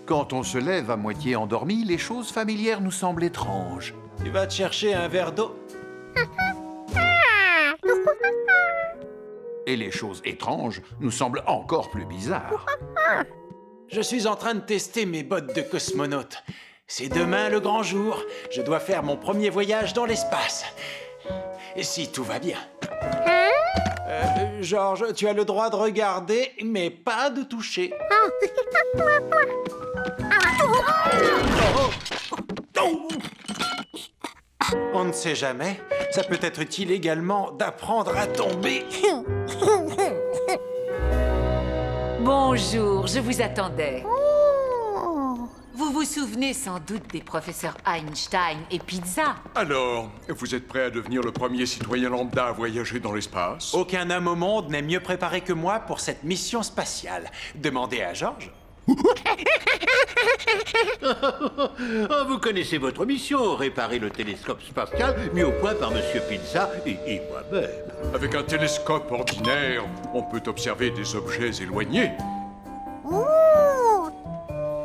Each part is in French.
Quand on se lève à moitié endormi, les choses familières nous semblent étranges. Tu vas te chercher un verre d'eau? Et les choses étranges nous semblent encore plus bizarres. Je suis en train de tester mes bottes de cosmonaute. C'est demain le grand jour. Je dois faire mon premier voyage dans l'espace. Et si tout va bien. Georges, tu as le droit de regarder, mais pas de toucher. On ne sait jamais. Ça peut être utile également d'apprendre à tomber. Bonjour, je vous attendais. Vous vous souvenez sans doute des professeurs Einstein et Pizza? Alors, vous êtes prêt à devenir le premier citoyen lambda à voyager dans l'espace? Aucun homme au monde n'est mieux préparé que moi pour cette mission spatiale. Demandez à Georges. Oh, vous connaissez votre mission, réparer le télescope spatial mis au point par Monsieur Pizza et moi-même. Avec un télescope ordinaire, on peut observer des objets éloignés.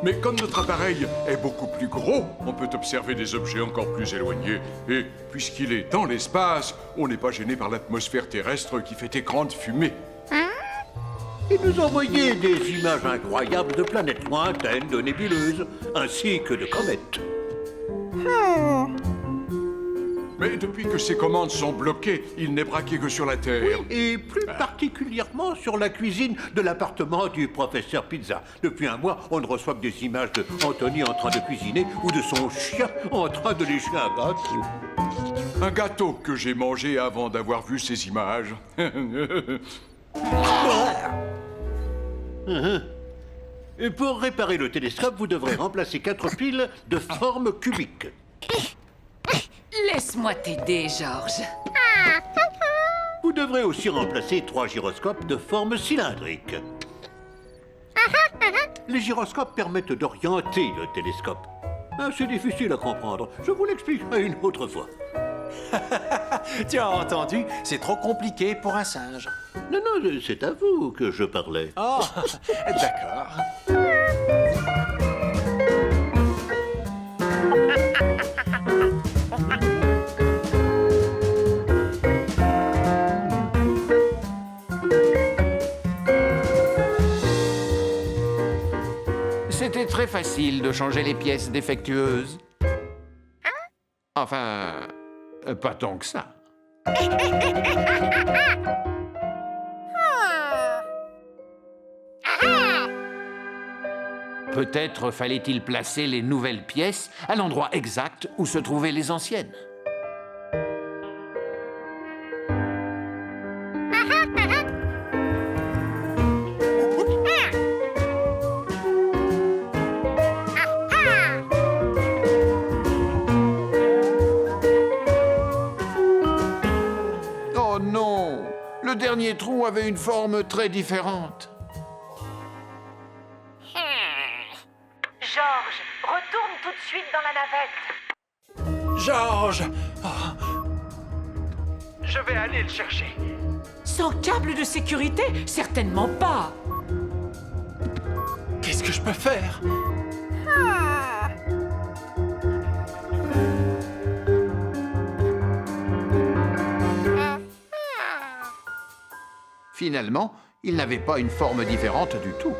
Mais comme notre appareil est beaucoup plus gros, on peut observer des objets encore plus éloignés. Et puisqu'il est dans l'espace, on n'est pas gêné par l'atmosphère terrestre qui fait écran de fumée. Et nous envoyer des images incroyables de planètes lointaines, de nébuleuses, ainsi que de comètes. Mais depuis que ces commandes sont bloquées, il n'est braqué que sur la Terre. Et plus particulièrement sur la cuisine de l'appartement du professeur Pizza. Depuis un mois, on ne reçoit que des images de Anthony en train de cuisiner ou de son chien en train de lécher un gâteau. Un gâteau que j'ai mangé avant d'avoir vu ces images. Et pour réparer le télescope, vous devrez remplacer 4 piles de forme cubique. Laisse-moi t'aider, Georges. Vous devrez aussi remplacer 3 gyroscopes de forme cylindrique. Les gyroscopes permettent d'orienter le télescope. C'est difficile à comprendre. Je vous l'expliquerai une autre fois. Tu as entendu? C'est trop compliqué pour un singe. Non, c'est à vous que je parlais. Oh, d'accord. C'était très facile de changer les pièces défectueuses. Enfin, pas tant que ça. Peut-être fallait-il placer les nouvelles pièces à l'endroit exact où se trouvaient les anciennes. Oh non! Le dernier trou avait une forme très différente. Georges, retourne tout de suite dans la navette. Georges! Oh. Je vais aller le chercher. Sans câble de sécurité? Certainement pas. Qu'est-ce que je peux faire? Finalement, il n'avait pas une forme différente du tout.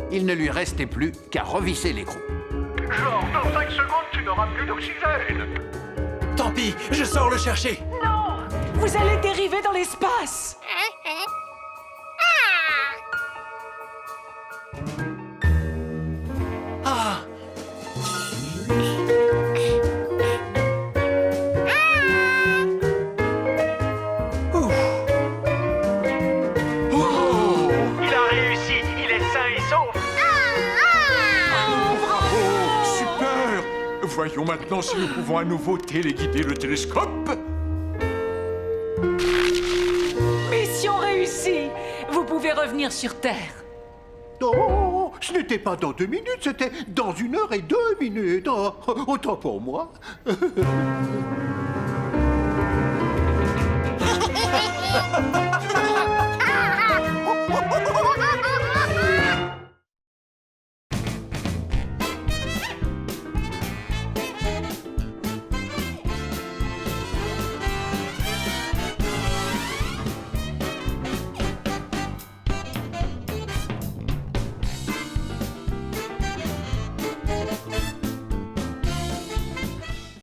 Il ne lui restait plus qu'à revisser l'écrou. Genre, dans 5 secondes, tu n'auras plus d'oxygène. Tant pis, je sors le chercher. Non! Vous allez dériver dans l'espace! Ah! Ouf. Oh! Il a réussi, il est sain et sauf. Super! Voyons maintenant si nous pouvons à nouveau téléguider le télescope. Mission réussie! Vous pouvez revenir sur Terre. Oh, ce n'était pas dans 2 minutes, c'était dans 1 heure et 2 minutes. Oh, autant pour moi.